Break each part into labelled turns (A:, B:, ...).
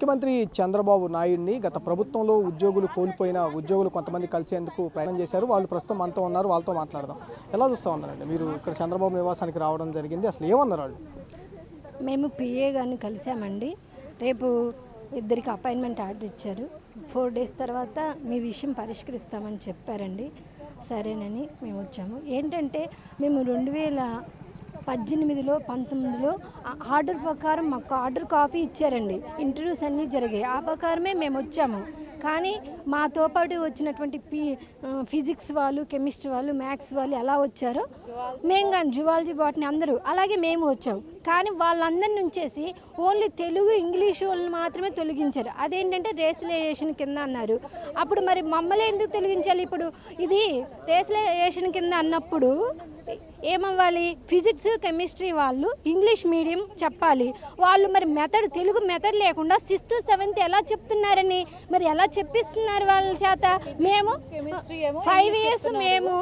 A: ముఖ్యమంత్రి చంద్రబాబు నాయుడిని గత ప్రభుత్వంలో ఉద్యోగులు కోల్పోయిన ఉద్యోగులు కొంతమంది కలిసేందుకు ప్రయత్నం చేశారు. వాళ్ళు ప్రస్తుతం మనతో ఉన్నారు, వాళ్ళతో మాట్లాడదాం. ఎలా చూస్తూ ఉన్నారండి మీరు ఇక్కడ చంద్రబాబు నివాసానికి రావడం జరిగింది? అసలు ఏమన్నారు వాళ్ళు?
B: మేము పిఏ గారిని కలిసామండి. రేపు ఇద్దరికి అపాయింట్మెంట్ ఆర్డర్ ఇచ్చారు. 4 days తర్వాత మీ విషయం పరిష్కరిస్తామని చెప్పారండి. సరేనని మేము వచ్చాము. ఏంటంటే మేము 2018లో 19లో ఆర్డర్ ప్రకారం మాకు ఆర్డర్ కాపీ ఇచ్చారండి. ఇంటర్వ్యూస్ అన్నీ జరిగాయి. ఆ ప్రకారమే మేము వచ్చాము. కానీ మాతో పాటు వచ్చినటువంటి ఫిజిక్స్ వాళ్ళు, కెమిస్ట్రీ వాళ్ళు, మ్యాథ్స్ వాళ్ళు ఎలా వచ్చారో మేము కానీ జువాలజీ బాటనీ అందరూ అలాగే మేము వచ్చాము. కానీ వాళ్ళందరి నుంచేసి ఓన్లీ తెలుగు ఇంగ్లీష్ వాళ్ళని మాత్రమే తొలగించారు. అదేంటంటే రేషనలైజేషన్ కింద అన్నారు. అప్పుడు మరి మమ్మల్ని ఎందుకు తొలగించాలి? ఇప్పుడు ఇది రేషనలైజేషన్ కింద అన్నప్పుడు ఏమవ్వాలి? ఫిజిక్స్ కెమిస్ట్రీ వాళ్ళు ఇంగ్లీష్ మీడియం చెప్పాలి. వాళ్ళు మరి మెథడ్ తెలుగు మెథడ్ లేకుండా 6th 7th ఎలా చెప్తున్నారని మరి ఎలా చెప్పిస్తున్నారు వాళ్ళ చేత? మేము 5 years మేము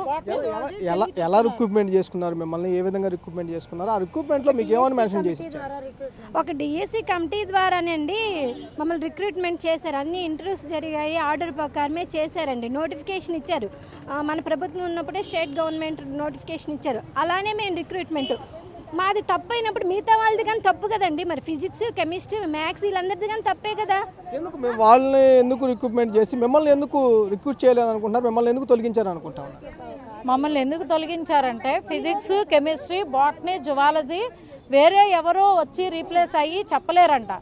A: ఎలా రిక్రూట్మెంట్ చేసుకున్నారు? మిమ్మల్ని ఏ విధంగా రిక్రూట్మెంట్ చేసుకున్నారు? ఆ రిక్రూట్మెంట్లో మీకు ఏమని మెన్షన్ చేసి
B: ఒక డిఎస్సి కమిటీ ద్వారానండి మమ్మల్ని రిక్రూట్మెంట్ చేశారు. అన్ని ఇంటర్వ్యూస్ జరిగాయి. ఆర్డర్ ప్రకారమే చేశారండి. నోటిఫికేషన్ ఇచ్చారు. మన ప్రభుత్వం ఉన్నప్పుడే స్టేట్ గవర్నమెంట్ నోటిఫికేషన్ ఇచ్చారు. అలానే మేము రిక్రూట్మెంట్ మాది తప్పు అయినప్పుడు మిగతా వాళ్ళది కానీ తప్పు కదండి. మరి ఫిజిక్స్ కెమిస్ట్రీ మ్యాథ్స్ వీళ్ళందరిది కానీ తప్పే కదా.
A: ఎందుకు వాళ్ళని ఎందుకు రిక్రూట్మెంట్ చేసి మిమ్మల్ని ఎందుకు రిక్రూట్ చేయలేదు అనుకుంటున్నారు? మిమ్మల్ని ఎందుకు తొలగించారు అనుకుంటారు?
C: మమ్మల్ని ఎందుకు తొలగించారంటే ఫిజిక్స్ కెమిస్ట్రీ బాటనీ జువాలజీ వేరే ఎవరో వచ్చి రీప్లేస్ అయ్యి చెప్పలేరంట.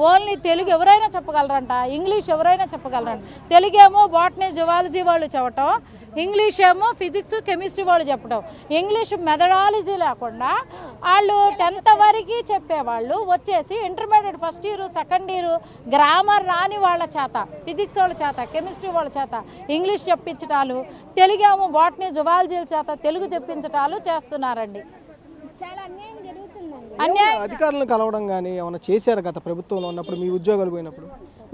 C: ఓన్లీ తెలుగు ఎవరైనా చెప్పగలరంట, ఇంగ్లీష్ ఎవరైనా చెప్పగలరంట. తెలుగేమో బాటనీ జువాలజీ వాళ్ళు చెప్పటం, ఇంగ్లీష్ ఏమో ఫిజిక్స్ కెమిస్ట్రీ వాళ్ళు చెప్పడం. ఇంగ్లీష్ మెథడాలజీ లేకుండా వాళ్ళు 10th వరకు చెప్పేవాళ్ళు వచ్చేసి intermediate first year second year grammar రాని వాళ్ళ చేత, ఫిజిక్స్ వాళ్ళ చేత, కెమిస్ట్రీ వాళ్ళ చేత ఇంగ్లీష్ చెప్పించటాలు, తెలుగేమో బాటనీ జువాలజీల చేత తెలుగు చెప్పించటాలు చేస్తున్నారండి.
B: చాలా అన్యాయం జరుగుతుందండి.
A: అధికారులను కలవడం కానీ ఏమైనా చేశారు గత ప్రభుత్వంలో ఉన్నప్పుడు మీ ఉద్యోగాలు పోయినప్పుడు?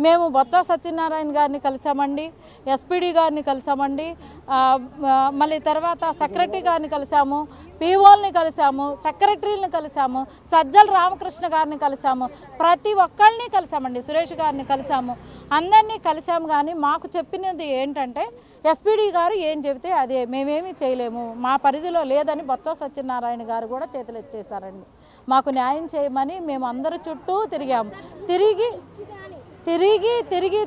C: మేము బొత్స సత్యనారాయణ గారిని కలిసామండి, ఎస్పీడీ గారిని కలిసామండి, మళ్ళీ తర్వాత సెక్రటరీ గారిని కలిసాము, పీఓల్ని కలిసాము, సెక్రటరీని కలిసాము, సజ్జల రామకృష్ణ గారిని కలిసాము, ప్రతి ఒక్కళ్ళని కలిసామండి, సురేష్ గారిని కలిసాము, అందరినీ కలిసాము. కానీ మాకు చెప్పినది ఏంటంటే ఎస్పీడీ గారు ఏం చెబితే అదే, మేమేమీ చేయలేము, మా పరిధిలో లేదని బొత్స సత్యనారాయణ గారు కూడా చేతులు ఎత్తేసారండి. మాకు న్యాయం చేయమని మేము అందరి చుట్టూ తిరిగాము.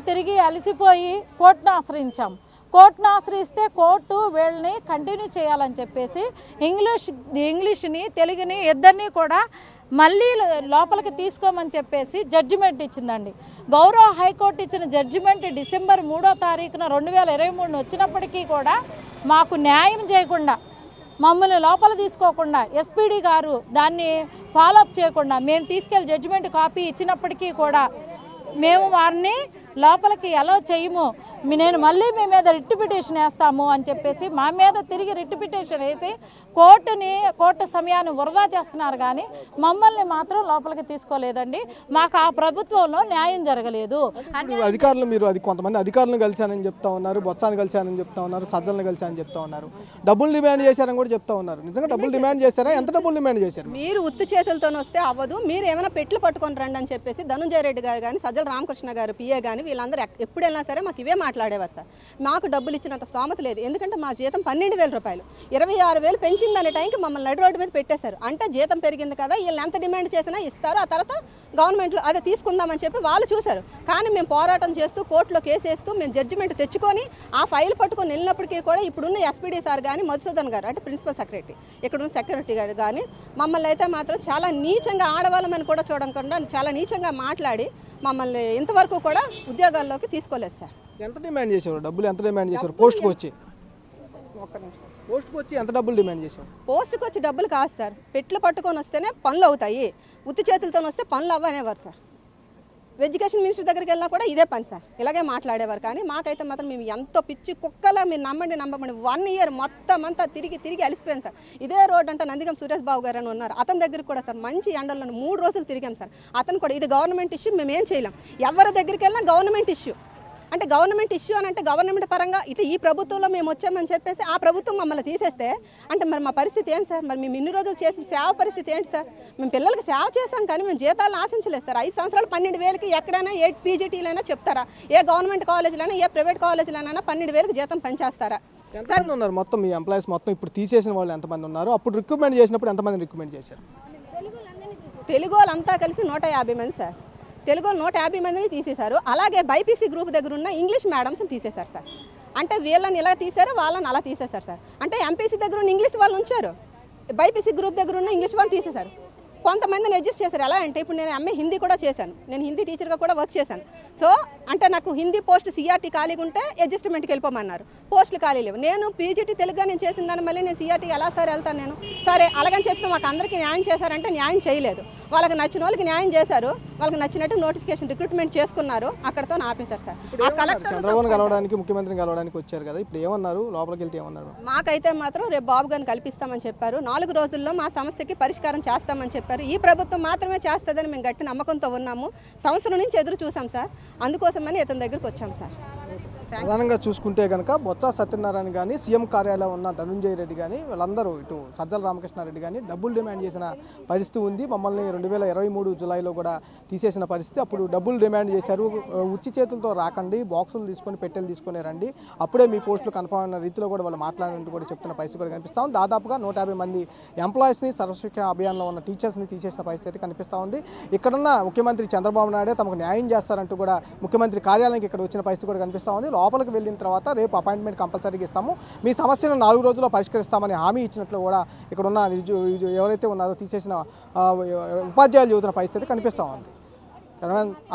C: తిరిగి అలసిపోయి కోర్టును ఆశ్రయించాం. కోర్టును ఆశ్రయిస్తే కోర్టు వీళ్ళని కంటిన్యూ చేయాలని చెప్పేసి ఇంగ్లీష్ని తెలుగుని ఇద్దరిని కూడా మళ్ళీ లోపలికి తీసుకోమని చెప్పేసి జడ్జిమెంట్ ఇచ్చిందండి. గౌరవ హైకోర్టు ఇచ్చిన జడ్జిమెంట్ డిసెంబర్ 3వ తారీఖున 2023 వచ్చినప్పటికీ కూడా మాకు న్యాయం చేయకుండా, మమ్మల్ని లోపల తీసుకోకుండా, ఎస్పీడీ గారు దాన్ని ఫాలోఅప్ చేయకుండా మేము తీసుకెళ్ళి జడ్జిమెంట్ కాపీ ఇచ్చినప్పటికీ కూడా మేము వారిని లోపలికి ఎలా చేయము, నేను మళ్ళీ మీ మీద రిట్ పిటిషన్ వేస్తాము అని చెప్పేసి మా మీద తిరిగి రిట్ పిటిషన్ వేసి కోర్టు సమయాన్ని వృధా చేస్తున్నారు. కానీ మమ్మల్ని మాత్రం లోపలికి తీసుకోలేదండి. మాకు ఆ ప్రభుత్వంలో న్యాయం జరగలేదు.
A: అధికారులు మీరు కొంతమంది అధికారులను కలిశానని చెప్తా ఉన్నారు, బొత్సాన్ని కలిశానని చెప్తా ఉన్నారు, సజ్జలను కలిశానని చెప్తా ఉన్నారు, డబ్బులు డిమాండ్ చేశారని కూడా చెప్తా ఉన్నారు. నిజంగా డబ్బులు డిమాండ్ చేశారా? ఎంత డబ్బులు డిమాండ్ చేశారు?
D: మీరు ఉత్తి చేతులతో వస్తే అవ్వదు, మీరు ఏమైనా పెట్లు పట్టుకొని రండి అని చెప్పేసి ధనుంజయ రెడ్డి గారు కానీ, సజ్జల రామకృష్ణ గారు పిఏ కానీ వీళ్ళందరూ ఎప్పుడు వెళ్ళినా సరే మాకు ఇవే మాట్లాడేవారు సార్. మాకు డబ్బులు ఇచ్చినంత స్తోమత లేదు. ఎందుకంటే మా జీతం 12,000 రూపాయలు, 26,000 పెంచిందనే టైంకి మమ్మల్ని నడి రోడ్డు మీద పెట్టేశారు. అంటే జీతం పెరిగింది కదా, వీళ్ళు ఎంత డిమాండ్ చేసినా ఇస్తారు, ఆ తర్వాత గవర్నమెంట్లో అదే తీసుకుందామని చెప్పి వాళ్ళు చూశారు. కానీ మేము పోరాటం చేస్తూ కోర్టులో కేసు వేస్తూ మేము జడ్జిమెంట్ తెచ్చుకొని ఆ ఫైల్ పట్టుకొని వెళ్ళినప్పటికీ కూడా ఇప్పుడున్న ఎస్పీడీ సార్ కానీ, మధుసూదన్ గారు అంటే ప్రిన్సిపల్ సెక్రటరీ, ఇక్కడున్న సెక్రటరీ గారు కానీ మమ్మల్ని అయితే మాత్రం చాలా నీచంగా, ఆడవాళ్ళమని కూడా చూడకుండా చాలా నీచంగా మాట్లాడి మమ్మల్ని ఇంతవరకు కూడా ఉద్యోగాల్లోకి తీసుకోలేదు సార్.
A: ఎంత డిమాండ్ చేశారు? డబ్బులు ఎంత డిమాండ్ చేశారు? పోస్ట్కి వచ్చి ఎంత డబ్బులు డిమాండ్ చేశారు?
D: పోస్ట్కి వచ్చి డబ్బులు కాదు సార్, పెట్లు పట్టుకొని వస్తేనే పనులు అవుతాయి, ఉత్తి చేతులతో వస్తే పనులు అవ్వనేవారు సార్. ఎడ్యుకేషన్ మినిస్టర్ దగ్గరికి వెళ్ళినా కూడా ఇదే పని సార్, ఇలాగే మాట్లాడేవారు. కానీ మాకైతే మాత్రం మేము ఎంతో పిచ్చి కుక్కలా, మీరు నమ్మబడి 1 year మొత్తం అంతా తిరిగి అలిసిపోయాం సార్. ఇదే రోడ్ అంటే నందిగం సురేష్ బాబు గారు అని ఉన్నారు, అతని దగ్గరికి కూడా సార్ మంచి ఎండల్లో 3 రోజులు తిరిగాం సార్. అతను కూడా ఇది గవర్నమెంట్ ఇష్యూ, మేము ఏం చేయలేం, ఎవరి దగ్గరికి వెళ్ళినా గవర్నమెంట్ ఇష్యూ, అంటే గవర్నమెంట్ ఇష్యూ అని అంటే గవర్నమెంట్ పరంగా ఇటు ఈ ప్రభుత్వంలో మేము వచ్చామని చెప్పేసి ఆ ప్రభుత్వం మమ్మల్ని తీసేస్తే అంటే మరి మా పరిస్థితి ఏంటి సార్? మరి మేము ఇన్ని రోజులు చేసిన సేవ పరిస్థితి ఏంటి సార్? మేము పిల్లలకి సేవ చేశాం కానీ మేము జీతాలను ఆశించలేదు సార్. 5 సంవత్సరాలు 12,000కి ఎక్కడైనా ఏ పీజీటీలైనా చెప్తారా? ఏ గవర్నమెంట్ కాలేజీలైనా ఏ ప్రైవేట్ కాలేజీలైనా 12,000కి జీతం పెంచేస్తారా?
A: ఎంతమంది ఉన్నారు మొత్తం మీ ఎంప్లాయీస్ మొత్తం ఇప్పుడు తీసేసిన వాళ్ళు ఎంతమంది ఉన్నారు? అప్పుడు రిక్రూట్మెంట్ చేసినప్పుడు ఎంతమంది రిక్రూట్మెంట్ చేశారు?
D: తెలుగు వాళ్ళంతా కలిసి 150 మంది సార్. తెలుగు వాళ్ళు 150 మందిని తీసేశారు. అలాగే బైపీసీ గ్రూప్ దగ్గర ఉన్న ఇంగ్లీష్ మేడమ్స్ని తీసేశారు సార్. అంటే వీళ్ళని ఇలా తీశారు, వాళ్ళని అలా తీసేశారు సార్. అంటే ఎంపీసీ దగ్గర ఉన్న ఇంగ్లీష్ వాళ్ళు ఉంచారు, బైపీసీ గ్రూప్ దగ్గర ఉన్న ఇంగ్లీష్ వాళ్ళు తీసేశారు. కొంతమందిని అడ్జస్ట్ చేశారు. ఎలా అంటే ఇప్పుడు నేను ఎంఏ హిందీ కూడా చేశాను, నేను హిందీ టీచర్గా కూడా వర్క్ చేశాను. సో అంటే నాకు హిందీ పోస్ట్ సిఆర్టీ ఖాళీగా ఉంటే అడ్జస్ట్మెంట్కి వెళ్ళిపోమన్నారు, పోస్టులు ఖాళీ లేవు. నేను పీజీటీ తెలుగుగా నేను చేసిన దాన్ని మళ్ళీ నేను సిఆర్టీ ఎలా సార్ వెళ్తాను నేను? సరే అలాగని చెప్పి మాకు అందరికీ న్యాయం చేశారంటే న్యాయం చేయలేదు. వాళ్ళకి నచ్చిన వాళ్ళకి న్యాయం చేశారు, వాళ్ళకి నచ్చినట్టు నోటిఫికేషన్ రిక్రూట్మెంట్ చేసుకున్నారు, అక్కడతో ఆపేశారు సార్. ఆ కలెక్టర్
A: చంద్రబాబు కలవడానికి ముఖ్యమంత్రిని కలవడానికి వచ్చారు కదా, ఇప్పుడు ఏమన్నారు? లోపలికి వెళ్తే ఏమన్నారు?
D: మాకైతే మాత్రం రేపు బాబు గారిని కల్పిస్తామని చెప్పారు. 4 రోజుల్లో మా సమస్యకి పరిష్కారం చేస్తామని చెప్పారు. ఈ ప్రభుత్వం మాత్రమే చేస్తుందని మేము గట్టి నమ్మకంతో ఉన్నాము. సంవత్సరం నుంచి ఎదురు చూసాం సార్, అందుకోసమని ఇతని దగ్గరికి వచ్చాం సార్.
A: ప్రధానంగా చూసుకుంటే కనుక బొత్స సత్యనారాయణ కానీ, సీఎం కార్యాలయం ఉన్న ధనుంజయ రెడ్డి కానీ, వీళ్ళందరూ ఇటు సజ్జల రామకృష్ణారెడ్డి కానీ డబ్బులు డిమాండ్ చేసిన పరిస్థితి ఉంది. మమ్మల్ని 2023 జూలైలో కూడా తీసేసిన పరిస్థితి. అప్పుడు డబ్బులు డిమాండ్ చేశారు, ఉచ్చి చేతులతో రాకండి, బాక్సులు తీసుకొని పెట్టెలు తీసుకొని రండి, అప్పుడే మీ పోస్టులు కన్ఫర్మ్ అన్న రీతిలో కూడా వాళ్ళు మాట్లాడినట్టు కూడా చెప్తున్న పరిస్థితి కూడా కనిపిస్తూ ఉంది. దాదాపుగా 150 మంది ఎంప్లాయీస్ని సర్వశిక్షణ అభియాన్లో ఉన్న టీచర్స్ని తీసేసిన పరిస్థితి కనిపిస్తూ ఉంది. ఇక్కడున్న ముఖ్యమంత్రి చంద్రబాబు నాయుడే తమకు న్యాయం చేస్తారంటూ కూడా ముఖ్యమంత్రి కార్యాలయానికి ఇక్కడ వచ్చిన పరిస్థితి కూడా కనిపిస్తూ ఉంది. లోపలికి వెళ్ళిన తర్వాత రేపు అపాయింట్మెంట్ కంపల్సరీగా ఇస్తాము, మీ సమస్యను 4 రోజుల్లో పరిష్కరిస్తామని హామీ ఇచ్చినట్లు కూడా ఇక్కడ ఉన్న ఎవరైతే ఉన్నారో తీసేసిన ఉపాధ్యాయులు యువతన పరిస్థితి కనిపిస్తూ ఉంది.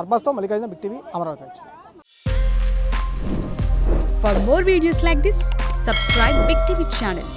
A: అర్బాస్తో మల్లికార్జున, బిగ్ టీవీ, అమరావతి నుంచి.
E: For more videos like this, subscribe Big TV channel.